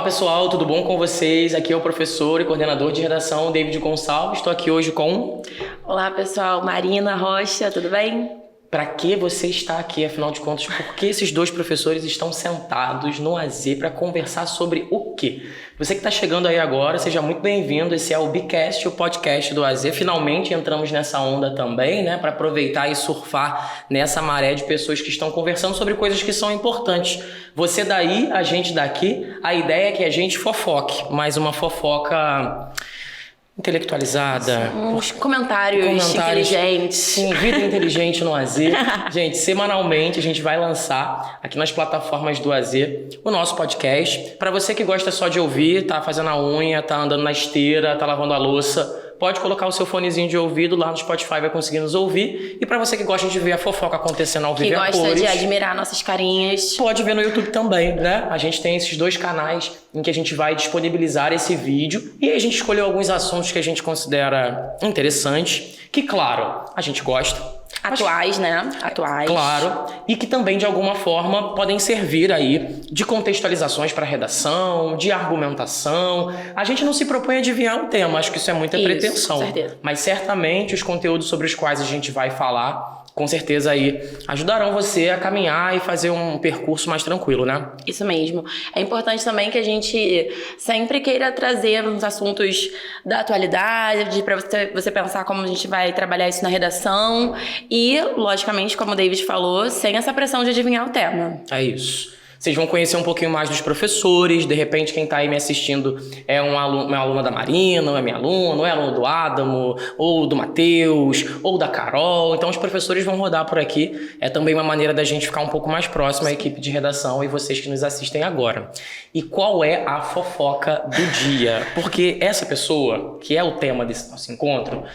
pessoal, tudo bom com vocês? Aqui é o professor e coordenador de redação, David Gonçalves. Estou aqui hoje com... Olá, pessoal. Marina Rocha, tudo bem? Para que você está aqui, afinal de contas? Por que esses dois professores estão sentados no AZ para conversar sobre o quê? Você que está chegando aí agora, seja muito bem-vindo. Esse é o Bicast, o podcast do AZ. Finalmente entramos nessa onda também, né? Para aproveitar e surfar nessa maré de pessoas que estão conversando sobre coisas que são importantes. Você daí, a gente daqui. A ideia é que a gente fofoque, mas uma fofoca... intelectualizada. Uns comentários inteligentes. Sim, vida inteligente no AZ. Gente, semanalmente a gente vai lançar aqui nas plataformas do AZ o nosso podcast. Para você que gosta só de ouvir, tá fazendo a unha, tá andando na esteira, tá lavando a louça, pode colocar o seu fonezinho de ouvido lá no Spotify, vai conseguir nos ouvir. E para você que gosta de ver a fofoca acontecendo ao vivo e a cores, que gosta de admirar nossas carinhas, pode ver no YouTube também, né? A gente tem esses dois canais em que a gente vai disponibilizar esse vídeo. E aí a gente escolheu alguns assuntos que a gente considera interessantes, que, claro, a gente gosta. Atuais, né? Atuais. Claro. E que também, de alguma forma, podem servir aí de contextualizações para redação, de argumentação. A gente não se propõe a adivinhar um tema, acho que isso é muita pretensão. Com certeza. Mas certamente os conteúdos sobre os quais a gente vai falar, com certeza aí ajudarão você a caminhar e fazer um percurso mais tranquilo, né? Isso mesmo. É importante também que a gente sempre queira trazer uns assuntos da atualidade, para você pensar como a gente vai trabalhar isso na redação e, logicamente, como o David falou, sem essa pressão de adivinhar o tema. É isso. Vocês vão conhecer um pouquinho mais dos professores. De repente, quem está aí me assistindo é uma aluna da Marina, ou é minha aluna, ou é aluno do Adamo, ou do Matheus, ou da Carol. Então, os professores vão rodar por aqui. É também uma maneira da gente ficar um pouco mais próximo à equipe de redação e vocês que nos assistem agora. E qual é a fofoca do dia? Porque essa pessoa, que é o tema desse nosso encontro,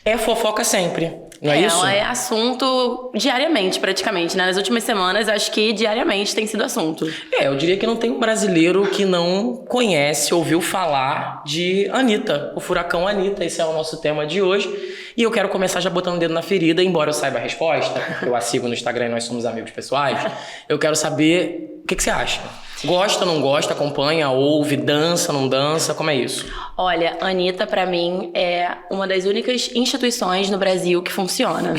é fofoca sempre, não é isso? Ela é assunto diariamente, praticamente, né? Nas últimas semanas, acho que diariamente tem sido assunto. Eu diria que não tem um brasileiro que não conhece, ouviu falar de Anitta, o furacão Anitta. Esse é o nosso tema de hoje. E eu quero começar já botando o dedo na ferida, embora eu saiba a resposta, porque eu a sigo no Instagram e nós somos amigos pessoais. Eu quero saber o que você acha. Gosta, não gosta, acompanha, ouve, dança, não dança, como é isso? Olha, a Anitta, pra mim, é uma das únicas instituições no Brasil que funciona.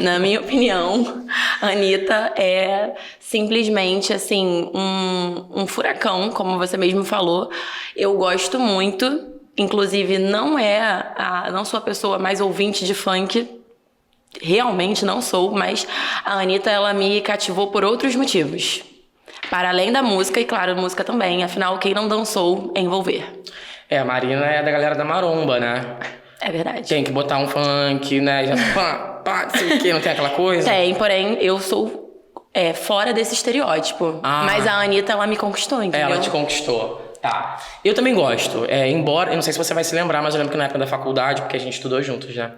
Na minha opinião, a Anitta é simplesmente, assim, um furacão, como você mesmo falou. Eu gosto muito, inclusive não sou a pessoa mais ouvinte de funk, realmente não sou, mas a Anitta, ela me cativou por outros motivos. Para além da música, e claro, música também. Afinal, quem não dançou é envolver. A Marina é da galera da maromba, né? É verdade. Tem que botar um funk, né? Já pá, não sei o quê, não tem aquela coisa? Tem, porém, eu sou fora desse estereótipo. Mas a Anitta, ela me conquistou, entendeu? Ela te conquistou. Tá. Eu também gosto. Embora, eu não sei se você vai se lembrar, mas eu lembro que na época da faculdade, porque a gente estudou juntos, né?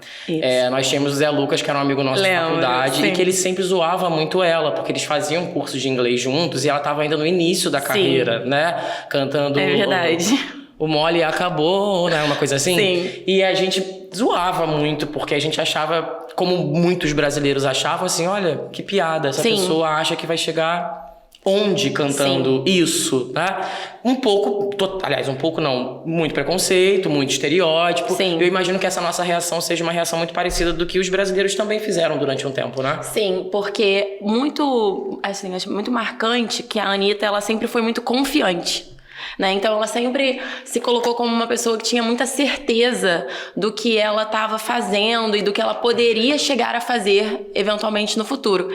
Nós tínhamos o Zé Lucas, que era um amigo nosso da faculdade, sim. E que ele sempre zoava muito ela, porque eles faziam curso de inglês juntos e ela tava ainda no início da carreira, né? Cantando... É verdade. O Mole acabou, né? Uma coisa assim. Sim. E a gente zoava muito, porque a gente achava, como muitos brasileiros achavam, assim, olha, que piada. Essa pessoa acha que vai chegar... onde cantando isso, né? Um pouco não, muito preconceito, muito estereótipo. Sim. Eu imagino que essa nossa reação seja uma reação muito parecida do que os brasileiros também fizeram durante um tempo, né? Sim, porque acho muito marcante que a Anitta, ela sempre foi muito confiante. Né? Então ela sempre se colocou como uma pessoa que tinha muita certeza do que ela estava fazendo e do que ela poderia chegar a fazer eventualmente no futuro.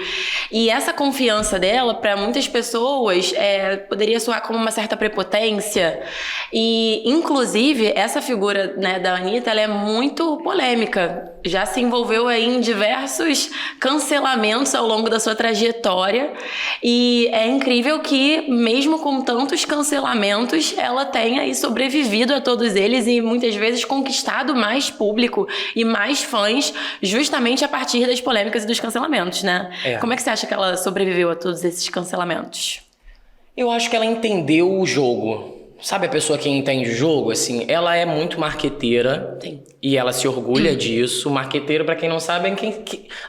E essa confiança dela, para muitas pessoas, poderia soar como uma certa prepotência. E, inclusive, essa figura, né, da Anitta, ela é muito polêmica. Já se envolveu aí em diversos cancelamentos ao longo da sua trajetória. E é incrível que, mesmo com tantos cancelamentos, ela tenha aí sobrevivido a todos eles e muitas vezes conquistado mais público e mais fãs justamente a partir das polêmicas e dos cancelamentos, né? Como é que você acha que ela sobreviveu a todos esses cancelamentos? Eu acho que ela entendeu o jogo, Sabe a pessoa que entende o jogo, assim? Ela é muito marqueteira. Sim. E ela se orgulha disso. Marqueteiro, pra quem não sabe, é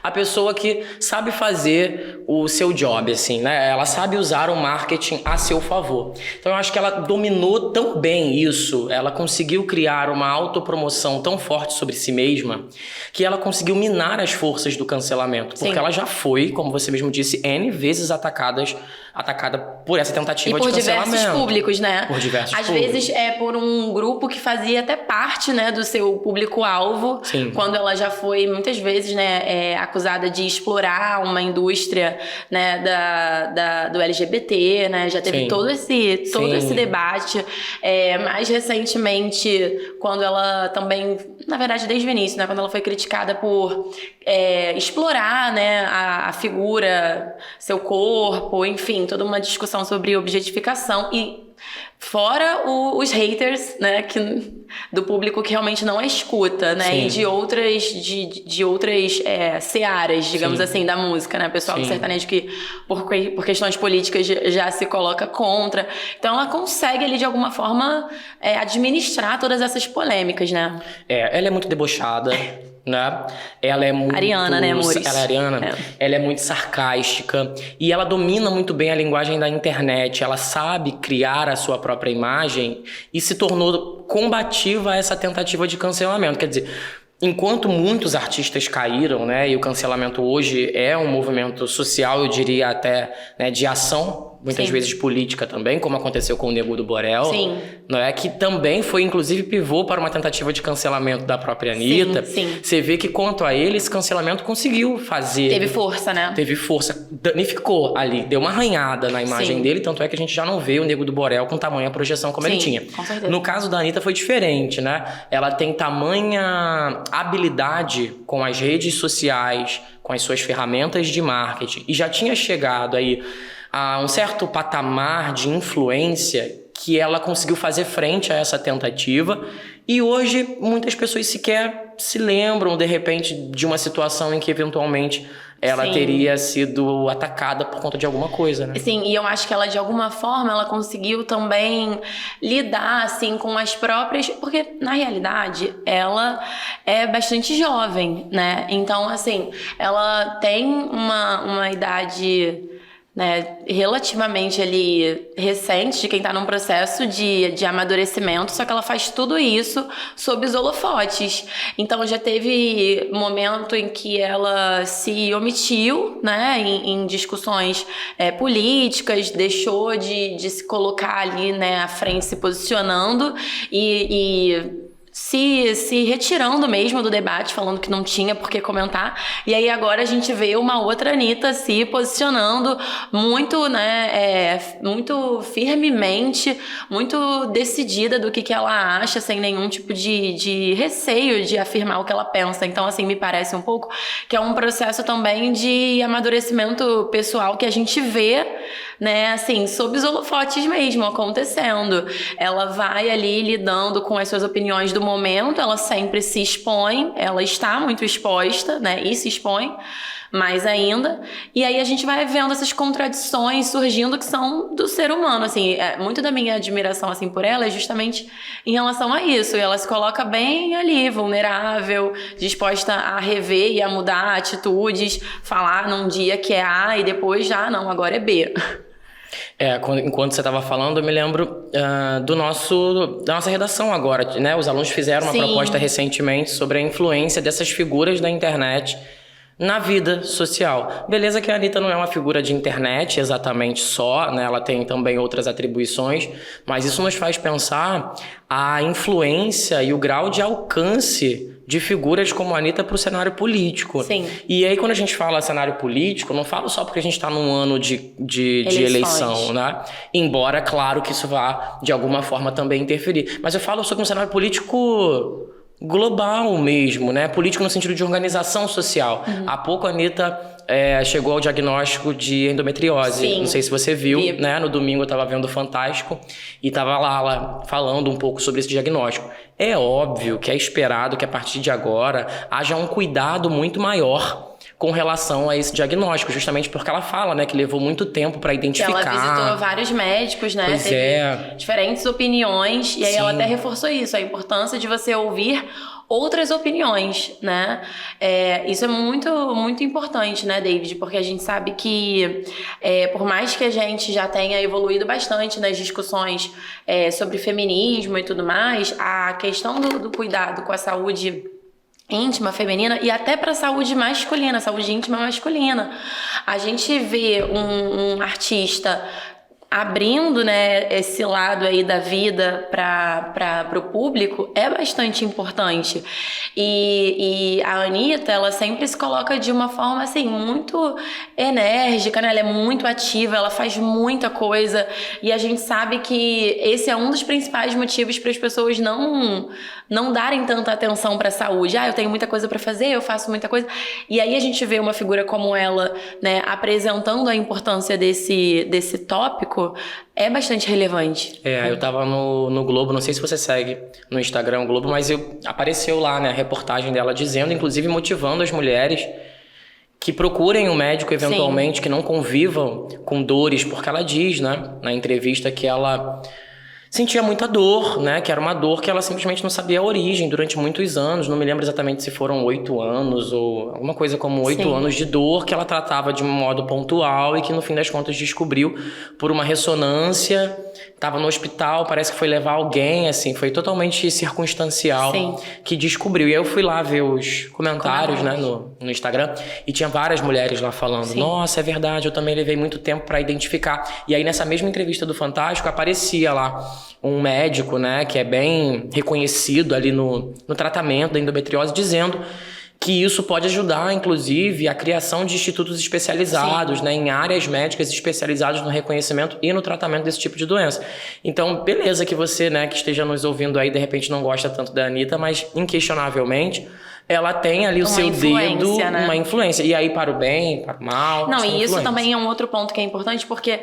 a pessoa que sabe fazer o seu job, assim, né? Ela sabe usar o marketing a seu favor. Então eu acho que ela dominou tão bem isso, ela conseguiu criar uma autopromoção tão forte sobre si mesma, que ela conseguiu minar as forças do cancelamento. Porque ela já foi, como você mesmo disse, N vezes atacada por essa tentativa de cancelamento. E por diversos públicos, né? Por diversos Às públicos. vezes é por um grupo que fazia até parte, né, do seu público-alvo. Sim. Quando ela já foi, muitas vezes, né, acusada de explorar uma indústria, né, do LGBT, né? Já teve Sim. todo esse debate. Mais recentemente, quando ela também, na verdade, desde o início, né? Quando ela foi criticada por explorar, né, a figura, seu corpo, enfim, toda uma discussão sobre objetificação e fora os haters, né, do público que realmente não escuta, né, Sim. e de outras searas, digamos Sim. assim, da música, né, pessoal do Sim. sertanejo que por questões políticas já se coloca contra. Então ela consegue ali de alguma forma administrar todas essas polêmicas, né? Ela é muito debochada. Né? Ela é muito... Ariana, né, amores? Ela é ariana. Ela é muito sarcástica. E ela domina muito bem a linguagem da internet. Ela sabe criar a sua própria imagem e se tornou combativa a essa tentativa de cancelamento. Quer dizer, enquanto muitos artistas caíram, né, e o cancelamento hoje é um movimento social, eu diria até, né, de ação, muitas Sim. vezes política também, como aconteceu com o Nego do Borel, Sim. não é? Que também foi, inclusive, pivô para uma tentativa de cancelamento da própria Anitta. Sim. Você vê que, quanto a ele, esse cancelamento conseguiu fazer... Teve força, né? Teve força, danificou ali, deu uma arranhada na imagem Sim. dele, tanto é que a gente já não vê o Nego do Borel com tamanha projeção como ele Sim, tinha. com certeza. No caso da Anitta foi diferente, né? Ela tem tamanha habilidade com as redes sociais, com as suas ferramentas de marketing, e já tinha chegado aí a um certo patamar de influência que ela conseguiu fazer frente a essa tentativa. E hoje muitas pessoas sequer se lembram, de repente, de uma situação em que eventualmente ela Sim. teria sido atacada por conta de alguma coisa, né? Sim, e eu acho que ela, de alguma forma, ela conseguiu também lidar, assim, com as próprias... Porque, na realidade, ela é bastante jovem, né? Então, assim, ela tem uma idade... né, relativamente ali recente de quem tá num processo de amadurecimento, só que ela faz tudo isso sob os holofotes. Então já teve momento em que ela se omitiu, né, em discussões políticas, deixou de se colocar ali, né, à frente, se posicionando e se retirando mesmo do debate, falando que não tinha por que comentar. E aí agora a gente vê uma outra Anitta se posicionando muito, né, muito firmemente, muito decidida do que ela acha, sem nenhum tipo de receio de afirmar o que ela pensa. Então, assim, me parece um pouco que é um processo também de amadurecimento pessoal que a gente vê, né, assim, sob os holofotes mesmo, acontecendo. Ela vai ali lidando com as suas opiniões do momento, ela sempre se expõe, ela está muito exposta, né, e se expõe mais ainda, e aí a gente vai vendo essas contradições surgindo que são do ser humano, assim, muito da minha admiração, assim, por ela é justamente em relação a isso, e ela se coloca bem ali, vulnerável, disposta a rever e a mudar atitudes, falar num dia que é A e depois já, não, agora é B. Enquanto você estava falando, eu me lembro da nossa redação agora, né? Os alunos fizeram uma Sim. proposta recentemente sobre a influência dessas figuras da internet na vida social. Beleza que a Anitta não é uma figura de internet exatamente só, né? Ela tem também outras atribuições, mas isso nos faz pensar a influência e o grau de alcance de figuras como a Anitta para o cenário político. Sim. E aí, quando a gente fala cenário político, não falo só porque a gente está num ano de eleição, né? Embora, claro, que isso vá, de alguma forma, também interferir. Mas eu falo sobre um cenário político global mesmo, né? Político no sentido de organização social. Há pouco a Anitta chegou ao diagnóstico de endometriose. Sim. Não sei se você viu, né? No domingo eu tava vendo o Fantástico e tava lá falando um pouco sobre esse diagnóstico. É óbvio que é esperado que a partir de agora haja um cuidado muito maior com relação a esse diagnóstico, justamente porque ela fala, né, que levou muito tempo para identificar. Ela visitou vários médicos, né? Pois teve diferentes opiniões, e aí Sim. ela até reforçou isso, a importância de você ouvir outras opiniões, né? Isso é muito, muito importante, né, David? Porque a gente sabe que, por mais que a gente já tenha evoluído bastante nas discussões sobre feminismo e tudo mais, a questão do cuidado com a saúde íntima feminina e até para a saúde masculina, saúde íntima masculina. A gente vê um artista abrindo, né, esse lado aí da vida para o público é bastante importante. E a Anitta, ela sempre se coloca de uma forma, assim, muito enérgica, né? Ela é muito ativa, ela faz muita coisa. E a gente sabe que esse é um dos principais motivos para as pessoas não darem tanta atenção para a saúde. Eu tenho muita coisa para fazer, eu faço muita coisa. E aí a gente vê uma figura como ela, né, apresentando a importância desse tópico, é bastante relevante. Eu tava no Globo, não sei se você segue no Instagram o Globo, mas apareceu lá, né, a reportagem dela dizendo, inclusive motivando as mulheres que procurem um médico eventualmente, Sim. que não convivam com dores, porque ela diz, né, na entrevista que ela sentia muita dor, né? Que era uma dor que ela simplesmente não sabia a origem durante muitos anos. Não me lembro exatamente se foram 8 anos ou alguma coisa como 8 anos de dor que ela tratava de um modo pontual e que no fim das contas descobriu por uma ressonância. Estava no hospital, parece que foi levar alguém, assim, foi totalmente circunstancial Sim. que descobriu. E aí eu fui lá ver os comentários, né, no Instagram, e tinha várias mulheres lá falando, Sim. nossa, é verdade, eu também levei muito tempo para identificar. E aí nessa mesma entrevista do Fantástico aparecia lá um médico, né, que é bem reconhecido ali no tratamento da endometriose, dizendo que isso pode ajudar, inclusive, a criação de institutos especializados, né, em áreas médicas especializadas no reconhecimento e no tratamento desse tipo de doença. Então, beleza que você, né, que esteja nos ouvindo aí, de repente não gosta tanto da Anitta, mas inquestionavelmente ela tem ali o seu dedo, né? Uma influência. E aí para o bem, para o mal. Não, e isso também é um outro ponto que é importante, porque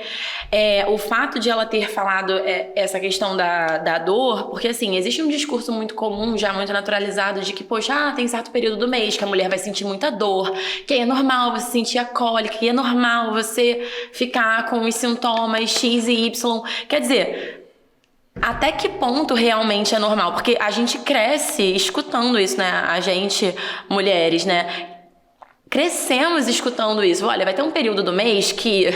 o fato de ela ter falado essa questão da dor, porque assim, existe um discurso muito comum, já muito naturalizado, de que, poxa, tem certo período do mês que a mulher vai sentir muita dor, que é normal você sentir a cólica, que é normal você ficar com os sintomas X e Y. Quer dizer, até que ponto realmente é normal? Porque a gente cresce escutando isso, né? A gente, mulheres, né? Crescemos escutando isso. Olha, vai ter um período do mês que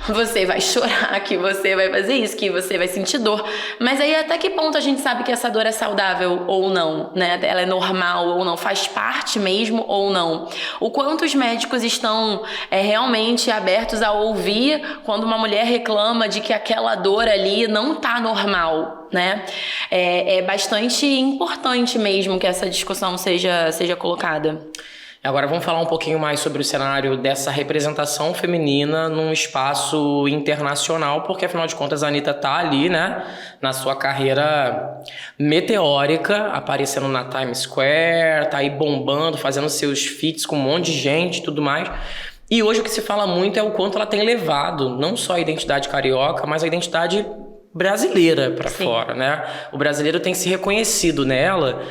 você vai chorar, que você vai fazer isso, que você vai sentir dor. Mas aí até que ponto a gente sabe que essa dor é saudável ou não, né? Ela é normal ou não, faz parte mesmo ou não. O quanto os médicos estão realmente abertos a ouvir quando uma mulher reclama de que aquela dor ali não tá normal, né? É bastante importante mesmo que essa discussão seja colocada. Agora vamos falar um pouquinho mais sobre o cenário dessa representação feminina num espaço internacional, porque afinal de contas a Anitta tá ali, né, na sua carreira meteórica, aparecendo na Times Square, tá aí bombando, fazendo seus feats com um monte de gente e tudo mais. E hoje o que se fala muito é o quanto ela tem levado não só a identidade carioca, mas a identidade brasileira para fora, né? O brasileiro tem se reconhecido nela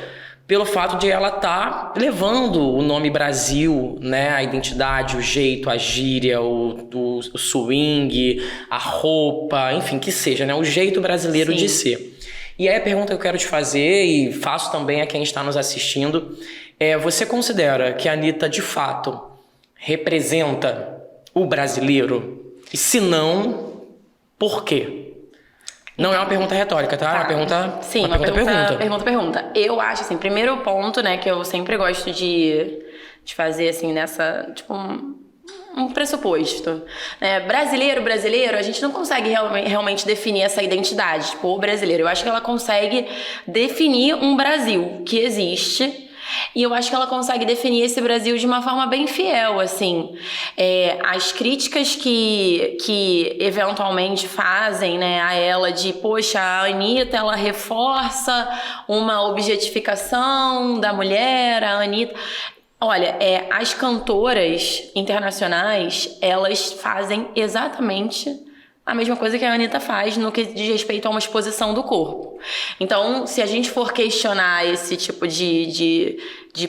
pelo fato de ela estar levando o nome Brasil, né, a identidade, o jeito, a gíria, o swing, a roupa, enfim, que seja, né, o jeito brasileiro de ser. E aí a pergunta que eu quero te fazer, e faço também a quem está nos assistindo, você considera que a Anitta, de fato, representa o brasileiro? E se não, por quê? Não é uma pergunta retórica, tá? É uma pergunta. Sim, uma pergunta. Eu acho, assim, primeiro ponto, né, que eu sempre gosto de fazer, assim, nessa, tipo, um pressuposto, né? Brasileiro, a gente não consegue realmente definir essa identidade, tipo, o brasileiro. Eu acho que ela consegue definir um Brasil que existe. E eu acho que ela consegue definir esse Brasil de uma forma bem fiel, assim. As críticas que eventualmente fazem, né, a ela de, poxa, a Anitta, ela reforça uma objetificação da mulher, a Anitta... Olha, as cantoras internacionais, elas fazem exatamente a mesma coisa que a Anitta faz no que diz respeito a uma exposição do corpo. Então, se a gente for questionar esse tipo de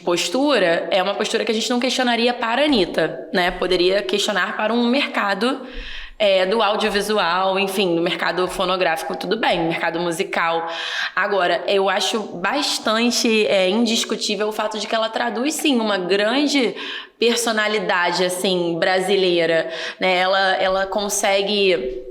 postura, é uma postura que a gente não questionaria para a Anitta, né? Poderia questionar para um mercado do audiovisual, enfim, no mercado fonográfico, tudo bem, no mercado musical. Agora, eu acho bastante indiscutível o fato de que ela traduz, sim, uma grande personalidade, assim, brasileira, né? Ela consegue,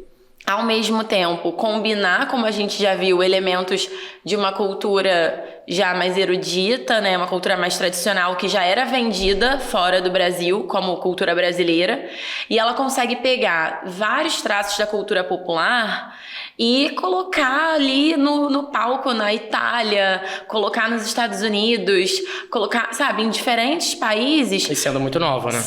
ao mesmo tempo, combinar, como a gente já viu, elementos de uma cultura já mais erudita, né? Uma cultura mais tradicional que já era vendida fora do Brasil como cultura brasileira, e ela consegue pegar vários traços da cultura popular e colocar ali no palco na Itália, colocar nos Estados Unidos, colocar, sabe, em diferentes países. E sendo muito nova, né?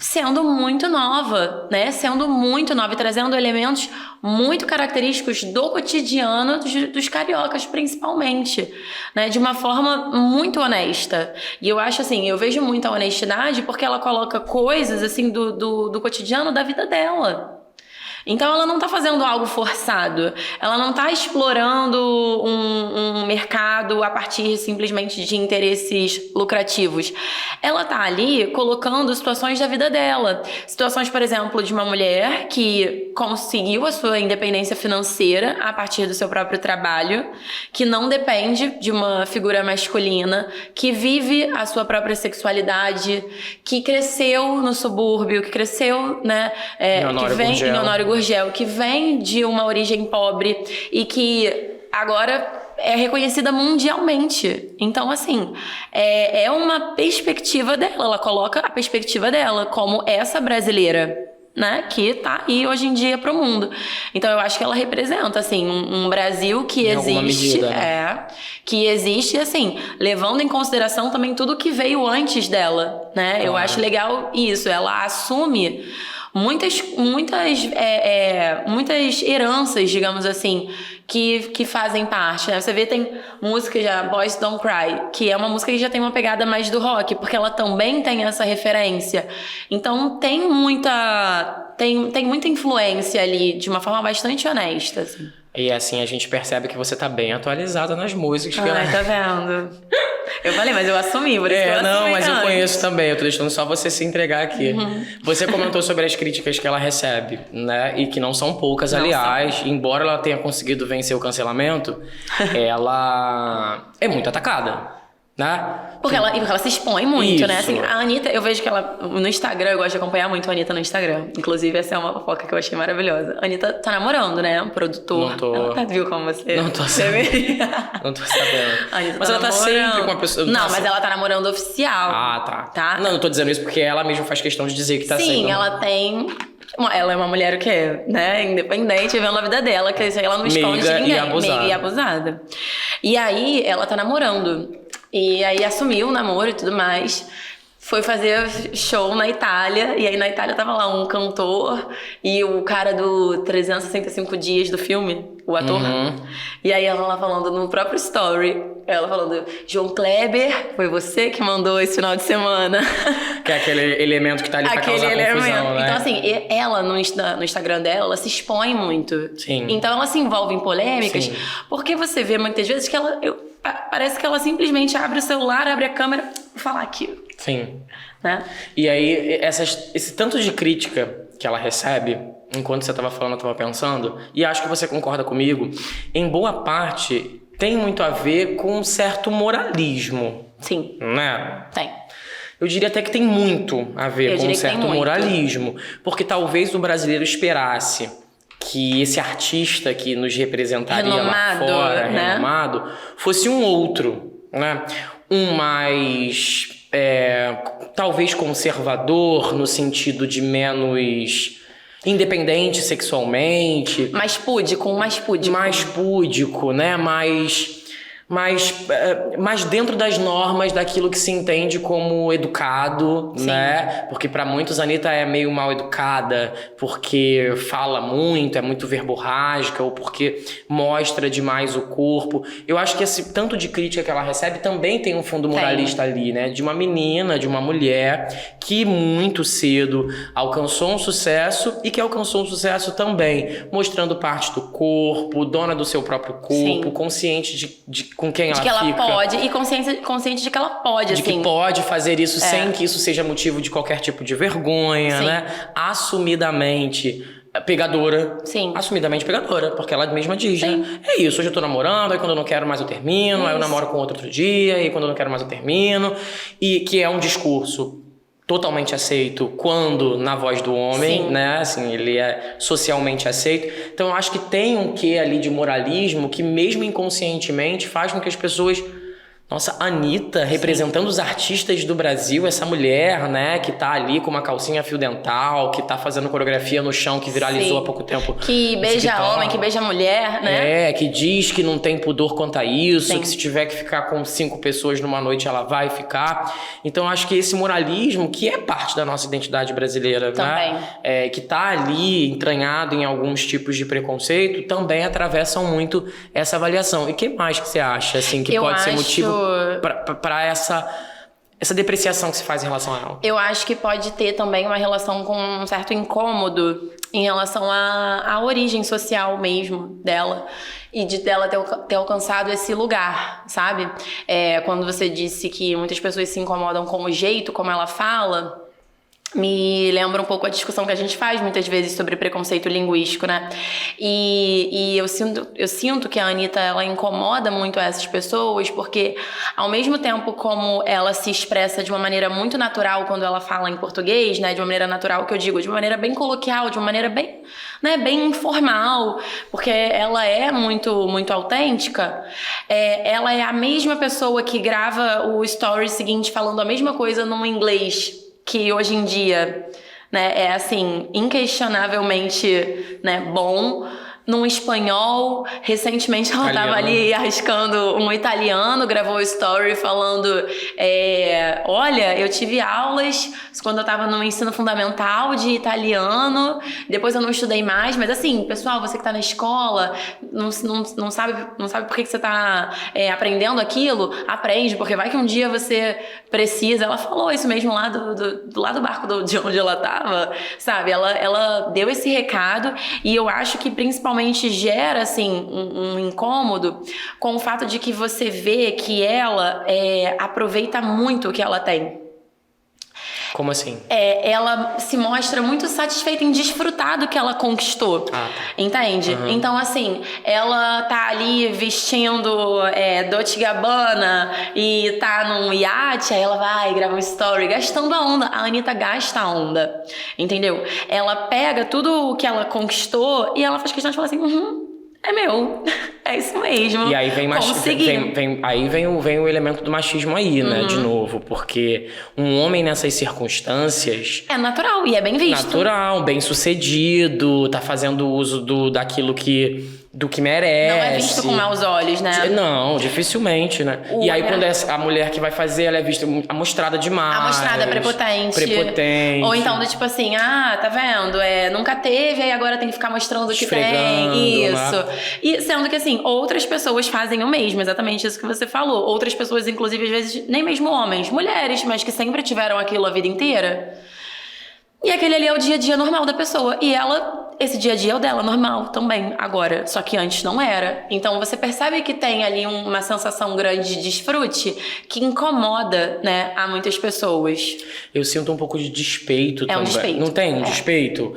Sendo muito nova, né? Sendo muito nova e trazendo elementos muito característicos do cotidiano dos cariocas, principalmente, né? De uma forma muito honesta. E eu acho assim, eu vejo muita honestidade porque ela coloca coisas, assim, do cotidiano da vida dela. Então ela não tá fazendo algo forçado, ela não tá explorando um mercado a partir simplesmente de interesses lucrativos. Ela tá ali colocando situações da vida dela. Situações, por exemplo, de uma mulher que conseguiu a sua independência financeira a partir do seu próprio trabalho, que não depende de uma figura masculina, que vive a sua própria sexualidade, que cresceu no subúrbio, que cresceu, né, que vem em Honório Gurgel, que vem de uma origem pobre e que agora é reconhecida mundialmente. Então, assim, é uma perspectiva dela. Ela coloca a perspectiva dela como essa brasileira, né, que tá aí hoje em dia pro mundo. Então eu acho que ela representa, assim, um Brasil que existe, medida, né? Que existe, assim, levando em consideração também tudo que veio antes dela, né? Claro. Eu acho legal isso, ela assume muitas heranças, digamos assim, que fazem parte, né? Você vê, tem música já, Boys Don't Cry, que é uma música que já tem uma pegada mais do rock, porque ela também tem essa referência. Então tem muita influência ali, de uma forma bastante honesta, assim. E assim, a gente percebe que você tá bem atualizada nas músicas. Tá vendo? Eu falei, mas eu assumi, por isso que eu assumi. Não, mas eu conheço também, eu tô deixando só você se entregar aqui. Uhum. Você comentou sobre as críticas que ela recebe, né? E que não são poucas, aliás. Embora ela tenha conseguido vencer o cancelamento, ela é muito atacada. Né? Porque ela se expõe muito, né? Assim, a Anitta, eu vejo que ela no Instagram, eu gosto de acompanhar muito a Anitta no Instagram. Inclusive, essa é uma fofoca que eu achei maravilhosa. A Anitta tá namorando, né? Um produtor. Não tô. Ela viu como você? Não tô sabendo. Não tô sabendo. Mas ela tá sempre com uma pessoa. Não, mas ela tá namorando oficial. Ah, tá. Não, eu tô dizendo isso porque ela mesma faz questão de dizer que tá sendo. Sim, ela tem. Ela é uma mulher o quê? Né? Independente, vivendo a vida dela, que ela não esconde de ninguém. Meiga e abusada. E aí, ela tá namorando. E aí assumiu o namoro e tudo mais. Foi fazer show na Itália. E aí na Itália tava lá um cantor e o cara do 365 dias do filme, o ator. Uhum. E aí ela lá falando no próprio story, ela falando: João Kleber, foi você que mandou esse final de semana. Que é aquele elemento que tá ali pra causar confusão, né? Então assim, ela no Instagram dela, ela se expõe muito. Sim. Então ela se envolve em polêmicas. Sim. Porque você vê muitas vezes que parece que ela simplesmente abre o celular, abre a câmera e fala aquilo. Sim. Né? E aí, esse tanto de crítica que ela recebe, enquanto você estava falando, eu estava pensando, e acho que você concorda comigo, em boa parte tem muito a ver com um certo moralismo. Sim. Né? Tem. Eu diria até que tem muito a ver com um certo moralismo. Porque talvez o brasileiro esperasse que esse artista que nos representaria renomado, lá fora, né? renomado, fosse um outro, né? Um mais, talvez conservador, no sentido de menos independente sexualmente. Mais púdico. Mais púdico, né? mais dentro das normas daquilo que se entende como educado, Sim. né? Porque para muitos a Anitta é meio mal educada, porque fala muito, é muito verborrágica, ou porque mostra demais o corpo. Eu acho que esse tanto de crítica que ela recebe também tem um fundo moralista ali, né? De uma menina, de uma mulher que muito cedo alcançou um sucesso e que alcançou um sucesso também mostrando parte do corpo, dona do seu próprio corpo, Sim. consciente de com quem ela De que fica. ela pode, e consciente de que ela pode, De assim. que pode fazer isso sem que isso seja motivo de qualquer tipo de vergonha, Sim. né? Assumidamente pegadora. Sim. Assumidamente pegadora, porque ela mesma diz, Sim. né? É isso, hoje eu tô namorando, aí quando eu não quero mais eu termino, aí eu namoro com outro dia, e quando eu não quero mais eu termino. E que é um discurso totalmente aceito quando na voz do homem, Sim. né? Assim, ele é socialmente aceito. Então eu acho que tem um quê ali de moralismo que mesmo inconscientemente faz com que as pessoas... Nossa, Anitta representando os artistas do Brasil, essa mulher, né, que tá ali com uma calcinha fio dental, que tá fazendo coreografia no chão, que viralizou Sim. há pouco tempo. Que no beija TikTok. homem, que beija mulher, né? Que diz que não tem pudor quanto a isso, Sim. que se tiver que ficar com 5 pessoas numa noite, ela vai ficar. Então, eu acho que esse moralismo, que é parte da nossa identidade brasileira, Também. né? Que tá ali entranhado em alguns tipos de preconceito, também atravessam muito essa avaliação. E o que mais que você acha, assim, que Eu pode ser acho- motivo para essa depreciação que se faz em relação a ela? Eu acho que pode ter também uma relação com um certo incômodo em relação à origem social mesmo dela. E de dela ter alcançado esse lugar, sabe? Quando você disse que muitas pessoas se incomodam com o jeito como ela fala... Me lembra um pouco a discussão que a gente faz muitas vezes sobre preconceito linguístico, né? E eu sinto que a Anitta, ela incomoda muito essas pessoas, porque ao mesmo tempo como ela se expressa de uma maneira muito natural quando ela fala em português, né? De uma maneira natural, que eu digo, de uma maneira bem coloquial, de uma maneira bem, né? Bem informal, porque ela é muito, muito autêntica. Ela é a mesma pessoa que grava o story seguinte falando a mesma coisa num inglês, que hoje em dia, né, é assim, inquestionavelmente, né, bom. Num espanhol, recentemente ela estava ali arriscando um italiano, gravou o story falando, olha, eu tive aulas quando eu estava no ensino fundamental de italiano, depois eu não estudei mais, mas assim, pessoal, você que está na escola, não sabe por que você está aprendendo aquilo, aprende, porque vai que um dia você precisa. Ela falou isso mesmo lá do lado do barco de onde ela estava, sabe? Ela deu esse recado, e eu acho que principalmente gera, assim, um incômodo com o fato de que você vê que ela aproveita muito o que ela tem. Como assim? Ela se mostra muito satisfeita em desfrutar do que ela conquistou. Entende? Uhum. Então, assim, ela tá ali vestindo Dolce & Gabbana e tá num iate, aí ela vai gravar um story gastando a onda. A Anitta gasta a onda, entendeu? Ela pega tudo o que ela conquistou e ela faz questão de falar assim, é meu, é isso mesmo. E aí vem o elemento do machismo aí, né, de novo, porque um homem nessas circunstâncias... É natural e é bem visto. Natural, bem sucedido, tá fazendo uso do que merece. Não é visto com maus olhos, né? Não, dificilmente, né? E aí quando é a mulher que vai fazer, ela é vista amostrada demais. Amostrada, prepotente. Ou então, do tipo assim, tá vendo? Nunca teve, aí agora tem que ficar mostrando o que tem. Isso. Né? E sendo que, assim, outras pessoas fazem o mesmo, exatamente isso que você falou. Outras pessoas, inclusive, às vezes, nem mesmo homens, mulheres, mas que sempre tiveram aquilo a vida inteira. E aquele ali é o dia a dia normal da pessoa. E ela, esse dia a dia é o dela, normal também, agora. Só que antes não era. Então você percebe que tem ali uma sensação grande de desfrute que incomoda, né, a muitas pessoas. Eu sinto um pouco de despeito também. Um despeito. Não tem um despeito?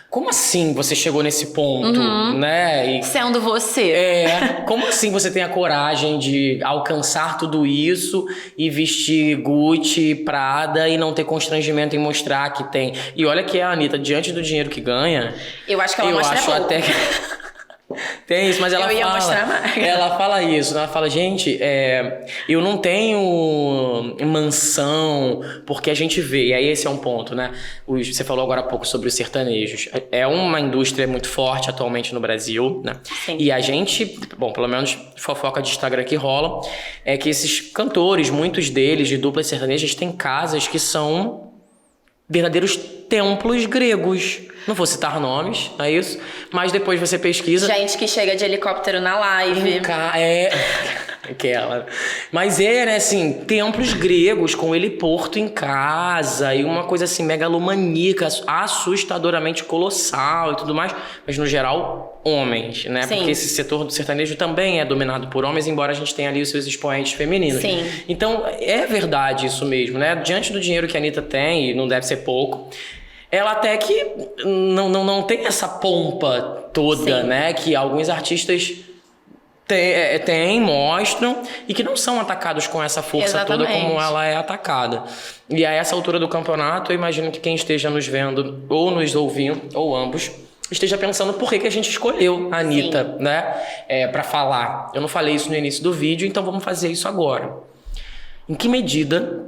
Como assim você chegou nesse ponto, né? Sendo você. Como assim você tem a coragem de alcançar tudo isso e vestir Gucci, Prada e não ter constrangimento em mostrar que tem? E olha que a Anitta, diante do dinheiro que ganha... Eu acho que ela mostra pouco. até que... Tem isso, mas ela Eu ia fala... mostrar mais. Ela fala isso, né? Ela fala, gente, eu não tenho mansão, porque a gente vê, e aí esse é um ponto, né? Você falou agora há pouco sobre os sertanejos. É uma indústria muito forte atualmente no Brasil, né? Sim. E a gente, bom, pelo menos fofoca de Instagram que rola, é que esses cantores, muitos deles de duplas sertanejas, têm casas que são verdadeiros templos gregos. Não vou citar nomes, é isso? Mas depois você pesquisa. Gente que chega de helicóptero na live. Aquela. Mas né, assim, templos gregos com heliporto em casa e uma coisa assim megalomaníaca, assustadoramente colossal e tudo mais, mas no geral, homens, né? Sim. Porque esse setor do sertanejo também é dominado por homens, embora a gente tenha ali os seus expoentes femininos. Sim. Então, é verdade isso mesmo, né? Diante do dinheiro que a Anitta tem, e não deve ser pouco, ela até que não tem essa pompa toda, Sim. né? Que alguns artistas têm, mostram, e que não são atacados com essa força Exatamente. toda como ela é atacada. E a essa altura do campeonato, eu imagino que quem esteja nos vendo ou nos ouvindo, ou ambos, esteja pensando por que a gente escolheu a Anitta, né? Pra falar. Eu não falei isso no início do vídeo, então vamos fazer isso agora. Em que medida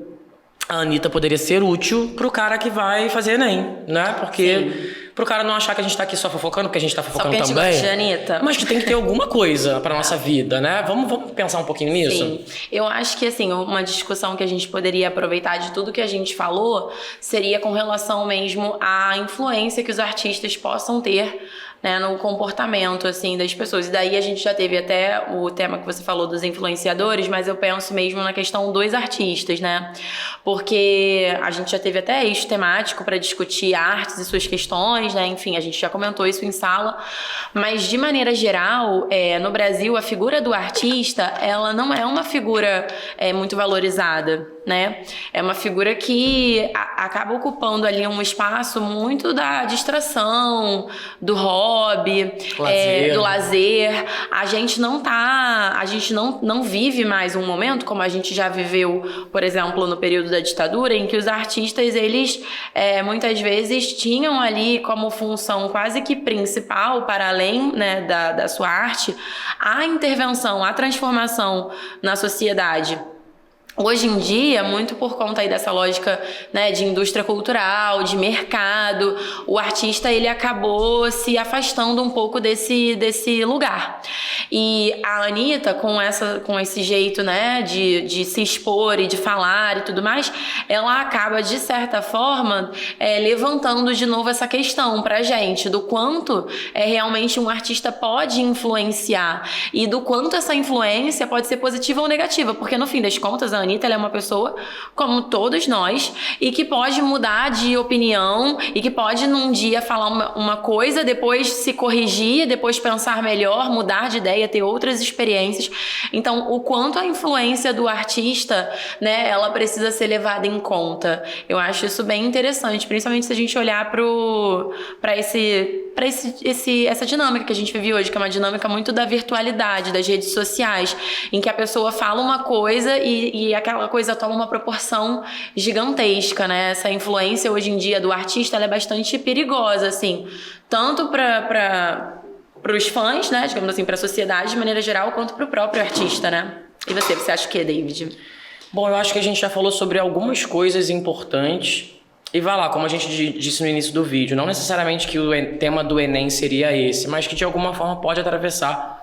a Anitta poderia ser útil pro cara que vai fazer Enem, né? Porque pro cara não achar que a gente tá aqui só fofocando, porque a gente tá fofocando Só porque também. a gente gosta de Anitta. Mas que tem que ter alguma coisa pra nossa vida, né? Vamos pensar um pouquinho nisso? Sim. Eu acho que, assim, uma discussão que a gente poderia aproveitar de tudo que a gente falou seria com relação mesmo à influência que os artistas possam ter, né, no comportamento, assim, das pessoas. E daí a gente já teve até o tema que você falou dos influenciadores, mas eu penso mesmo na questão dos artistas, né? Porque a gente já teve até eixo temático para discutir artes e suas questões, né? Enfim, a gente já comentou isso em sala. Mas, de maneira geral, no Brasil, a figura do artista, ela não é uma figura muito valorizada, né? É uma figura que acaba ocupando ali um espaço muito da distração, do hobby, do lazer. A gente não vive mais um momento como a gente já viveu, por exemplo, no período da ditadura, em que os artistas, eles muitas vezes tinham ali como função quase que principal, para além, né, da sua arte, a intervenção, a transformação na sociedade. Hoje em dia, muito por conta aí dessa lógica, né, de indústria cultural, de mercado, o artista, ele acabou se afastando um pouco desse lugar. E a Anitta, com esse jeito, né, de se expor e de falar e tudo mais, ela acaba, de certa forma, levantando de novo essa questão pra gente, do quanto realmente um artista pode influenciar e do quanto essa influência pode ser positiva ou negativa, porque no fim das contas, a Anitta, ela é uma pessoa como todos nós e que pode mudar de opinião e que pode num dia falar uma coisa, depois se corrigir, depois pensar melhor, mudar de ideia, ter outras experiências. Então, o quanto a influência do artista, né, ela precisa ser levada em conta. Eu acho isso bem interessante, principalmente se a gente olhar para essa dinâmica que a gente vive hoje, que é uma dinâmica muito da virtualidade, das redes sociais, em que a pessoa fala uma coisa e aquela coisa toma uma proporção gigantesca, né? Essa influência hoje em dia do artista, ela é bastante perigosa, assim, tanto para os fãs, né, digamos assim, para a sociedade de maneira geral, quanto para o próprio artista, né? E você acha o quê, David? Bom, eu acho que a gente já falou sobre algumas coisas importantes. E vai lá, como a gente disse no início do vídeo, não necessariamente que o tema do Enem seria esse, mas que de alguma forma pode atravessar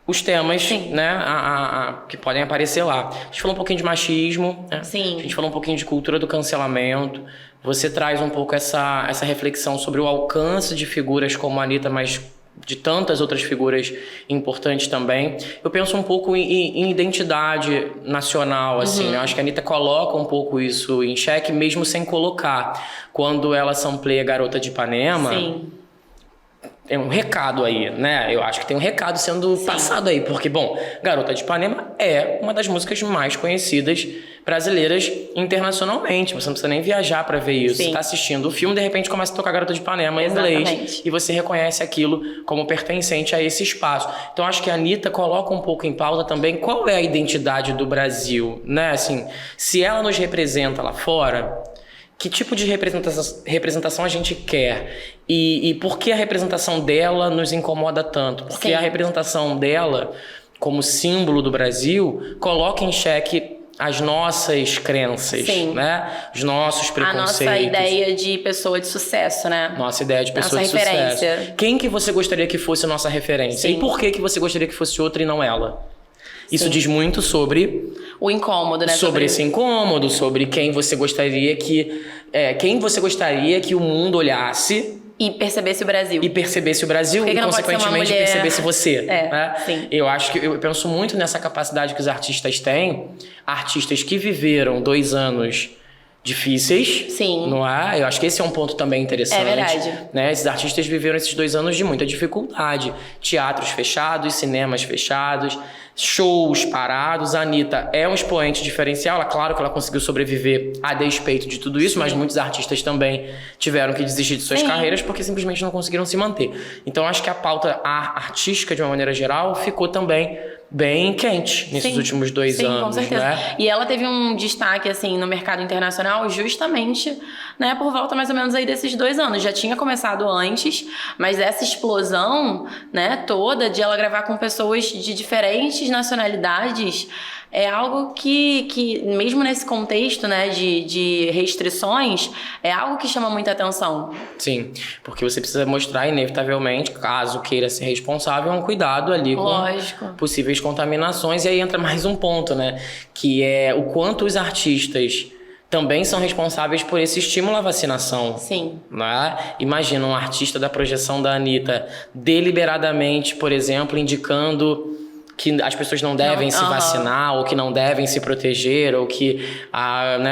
os temas, né, que podem aparecer lá. A gente falou um pouquinho de machismo, né? Sim. A gente falou um pouquinho de cultura do cancelamento. Você traz um pouco essa reflexão sobre o alcance de figuras como a Anitta, mas de tantas outras figuras importantes também. Eu penso um pouco em identidade nacional, assim, né? Eu acho que a Anitta coloca um pouco isso em xeque, mesmo sem colocar. Quando ela sampleia Garota de Ipanema... Sim. Tem um recado aí, né? Eu acho que tem um recado sendo passado aí. Porque, bom, Garota de Ipanema é uma das músicas mais conhecidas brasileiras internacionalmente. Você não precisa nem viajar pra ver isso. Você tá assistindo o filme, de repente começa a tocar Garota de Ipanema em inglês. E você reconhece aquilo como pertencente a esse espaço. Então, acho que a Anitta coloca um pouco em pauta também qual é a identidade do Brasil, né? Assim, se ela nos representa lá fora... que tipo de representação a gente quer e por que a representação dela nos incomoda tanto. Porque Sim. a representação dela, como símbolo do Brasil, coloca em xeque as nossas crenças, Sim. né? Os nossos preconceitos. A nossa ideia de pessoa de sucesso, né? Nossa ideia de pessoa Nossa de referência. sucesso. Quem que você gostaria que fosse a nossa referência? Sim. E por que você gostaria que fosse outra e não ela? Isso Sim. diz muito sobre O incômodo, né? sobre esse incômodo, sobre quem você gostaria que o mundo olhasse E percebesse o Brasil. e percebesse o Brasil Por que e não pode ser uma consequentemente mulher? percebesse você. É, né? sim. Eu penso muito nessa capacidade que os artistas têm, artistas que viveram 2 anos difíceis, Sim. não é? Eu acho que esse é um ponto também interessante. É verdade. Né? Esses artistas viveram esses 2 anos de muita dificuldade. Teatros fechados, cinemas fechados, shows parados. A Anitta é um expoente diferencial. Claro que ela conseguiu sobreviver a despeito de tudo isso, mas muitos artistas também tiveram que desistir de suas Sim. carreiras porque simplesmente não conseguiram se manter. Então acho que a pauta artística, de uma maneira geral, ficou também bem quente nesses Sim. últimos 2 Sim, anos. com certeza. Né? E ela teve um destaque, assim, no mercado internacional justamente, né, por volta mais ou menos aí desses 2 anos. Já tinha começado antes, mas essa explosão, né, toda de ela gravar com pessoas de diferentes nacionalidades é algo que mesmo nesse contexto, né, de restrições, é algo que chama muita atenção. Sim, porque você precisa mostrar, inevitavelmente, caso queira ser responsável, um cuidado ali Lógico. com possíveis contaminações. E aí entra mais um ponto, né? Que é o quanto os artistas também são responsáveis por esse estímulo à vacinação. Sim. Né? Imagina um artista da projeção da Anitta deliberadamente, por exemplo, indicando que as pessoas não devem se vacinar, ou que não devem se proteger, ou que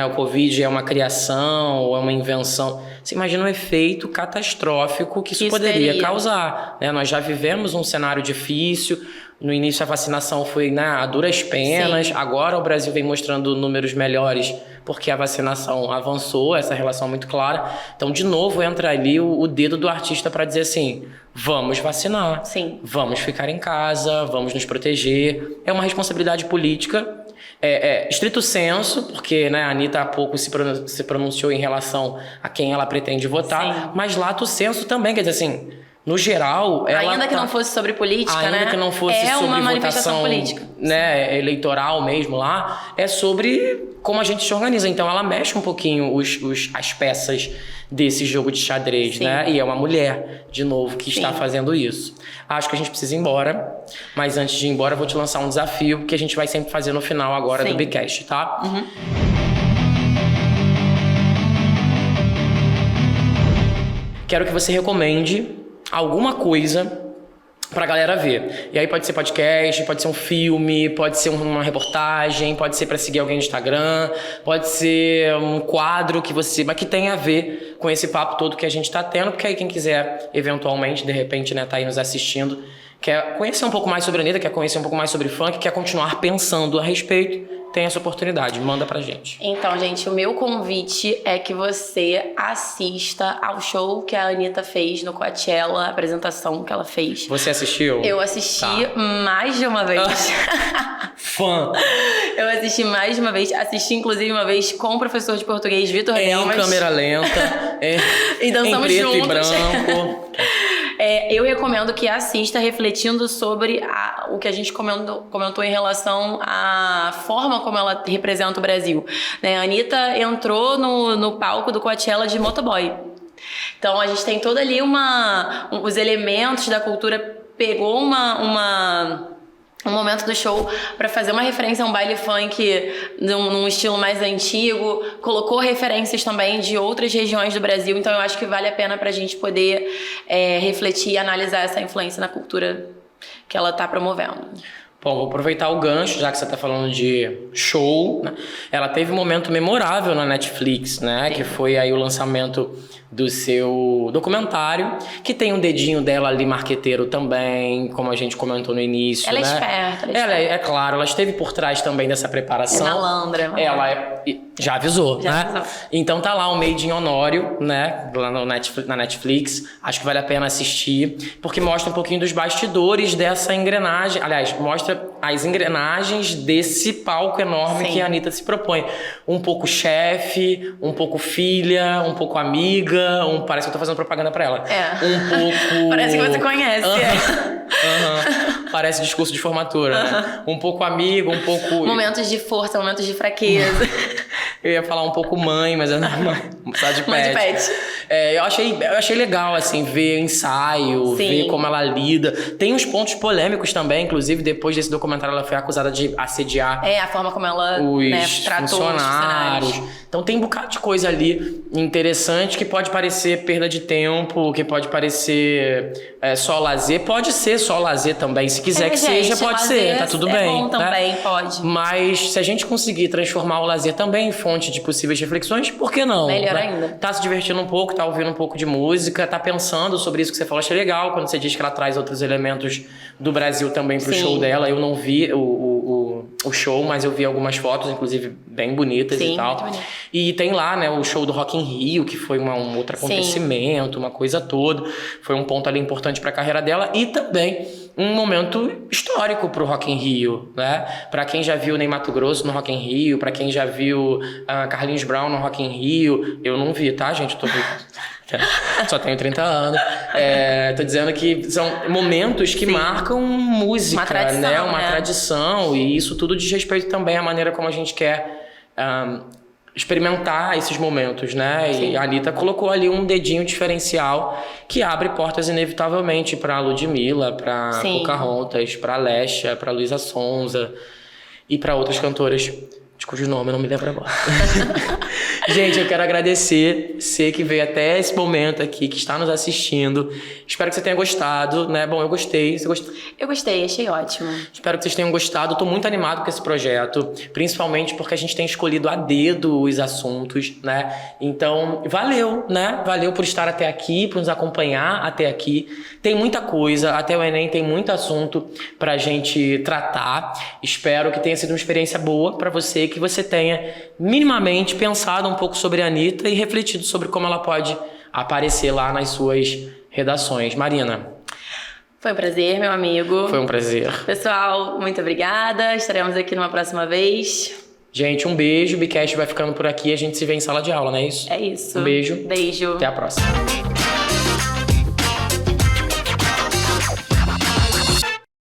o Covid é uma criação, ou é uma invenção. Você imagina o efeito catastrófico que isso poderia causar. Né? Nós já vivemos um cenário difícil. No início a vacinação foi a duras penas. Sim. Agora o Brasil vem mostrando números melhores porque a vacinação avançou, essa relação é muito clara. Então, de novo, entra ali o dedo do artista para dizer assim, vamos vacinar, Sim. Vamos ficar em casa, vamos nos proteger. É uma responsabilidade política. Estrito senso, porque a Anitta há pouco se pronunciou em relação a quem ela pretende votar, sim, mas lato senso também, quer dizer assim, no geral... Ainda que não fosse sobre política, ainda que não fosse sobre uma manifestação votação política, eleitoral mesmo lá, é sobre como a gente se organiza. Então ela mexe um pouquinho as peças desse jogo de xadrez, sim, né? E é uma mulher, de novo, que sim, está fazendo isso. Acho que a gente precisa ir embora, mas antes de ir embora eu vou te lançar um desafio que a gente vai sempre fazer no final agora, sim, do Bcast, tá? Uhum. Quero que você recomende alguma coisa pra galera ver. E aí pode ser podcast, pode ser um filme, pode ser uma reportagem, pode ser pra seguir alguém no Instagram, pode ser um quadro mas que tenha a ver com esse papo todo que a gente tá tendo, porque aí quem quiser, eventualmente, de repente, tá aí nos assistindo, quer conhecer um pouco mais sobre a Anitta, quer conhecer um pouco mais sobre funk, quer continuar pensando a respeito, tem essa oportunidade, manda pra gente. Então, gente, o meu convite é que você assista ao show que a Anitta fez no Coachella, a apresentação que ela fez. Você assistiu? Eu assisti mais de uma vez. Fã! Eu assisti mais de uma vez, inclusive uma vez com o professor de português, Vitor Delmas. Em câmera lenta, e dançamos em preto juntos. e branco. Eu recomendo que assista refletindo sobre o que a gente comentou em relação à forma como ela representa o Brasil. Né? A Anitta entrou no palco do Coachella de motoboy. Então a gente tem todo ali os elementos da cultura, pegou um momento do show para fazer uma referência a um baile funk num estilo mais antigo, colocou referências também de outras regiões do Brasil, então eu acho que vale a pena pra gente poder refletir e analisar essa influência na cultura que ela tá promovendo. Bom, vou aproveitar o gancho, já que você tá falando de show, né? Ela teve um momento memorável na Netflix, né? Sim. Que foi aí o lançamento do seu documentário, que tem um dedinho dela ali marqueteiro também, como a gente comentou no início, ela né? Esperta. Ela é claro, ela esteve por trás também dessa preparação. É malandra. Ela já avisou, né? Então tá lá o Made in Honório, né? Lá na Netflix. Acho que vale a pena assistir, porque mostra um pouquinho dos bastidores dessa engrenagem. Aliás, mostra mostra as engrenagens desse palco enorme Sim. que a Anitta se propõe. Um pouco chefe, um pouco filha, um pouco amiga, parece que eu tô fazendo propaganda pra ela. Um pouco... Parece que você conhece. Parece discurso de formatura, né? Um pouco amigo, um pouco... Momentos de força, momentos de fraqueza. Eu ia falar um pouco mãe, mas eu não... Só de Mãe de pet. pet. Eu achei legal, assim, ver ensaio, Sim. ver como ela lida. Tem uns pontos polêmicos também, inclusive, depois desse documentário ela foi acusada de assediar A forma como ela tratou os funcionários. Então tem um bocado de coisa ali interessante que pode parecer perda de tempo, que pode parecer só lazer. Pode ser só lazer também, se quiser que seja, pode ser, tá tudo bem. Bom né? também, pode. Mas se a gente conseguir transformar o lazer também em fonte de possíveis reflexões, por que não? Melhor né? ainda. Tá se divertindo um pouco, tá ouvindo um pouco de música, tá pensando sobre isso que você falou, achei legal quando você diz que ela traz outros elementos do Brasil também pro Sim. show dela. Eu não vi o show, mas eu vi algumas fotos, inclusive bem bonitas. Sim, e tal. muito bonito. E tem lá, né, o show do Rock in Rio, que foi um outro acontecimento, uma coisa toda. Foi um ponto ali importante pra carreira dela e também um momento histórico pro Rock in Rio, né? Pra quem já viu Ney Matogrosso no Rock in Rio, pra quem já viu Carlinhos Brown no Rock in Rio, eu não vi, tá, gente? Eu tô só tenho 30 anos. Tô dizendo que são momentos que marcam música, uma tradição, né? Uma tradição, e isso tudo diz respeito também à maneira como a gente quer experimentar esses momentos, né? Sim. E a Anitta colocou ali um dedinho diferencial que abre portas inevitavelmente pra Ludmilla, pra Pocahontas, pra Lesha, pra Luísa Sonza e pra outras cantoras de cujo nome eu não me lembro agora. Gente, eu quero agradecer você que veio até esse momento aqui, que está nos assistindo. Espero que você tenha gostado, né? Bom, eu gostei. Você gostou? Eu gostei, achei ótimo. Espero que vocês tenham gostado. Estou muito animado com esse projeto, principalmente porque a gente tem escolhido a dedo os assuntos, né? Então, valeu, né? Valeu por estar até aqui, por nos acompanhar até aqui. Tem muita coisa, até o Enem tem muito assunto pra gente tratar. Espero que tenha sido uma experiência boa pra você, que você tenha minimamente pensado um pouco sobre a Anitta e refletido sobre como ela pode aparecer lá nas suas redações. Marina. Foi um prazer, meu amigo. Foi um prazer. Pessoal, muito obrigada. Estaremos aqui numa próxima vez. Gente, um beijo. O Bicast vai ficando por aqui. A gente se vê em sala de aula, não é isso? É isso. Um beijo. Beijo. Até a próxima.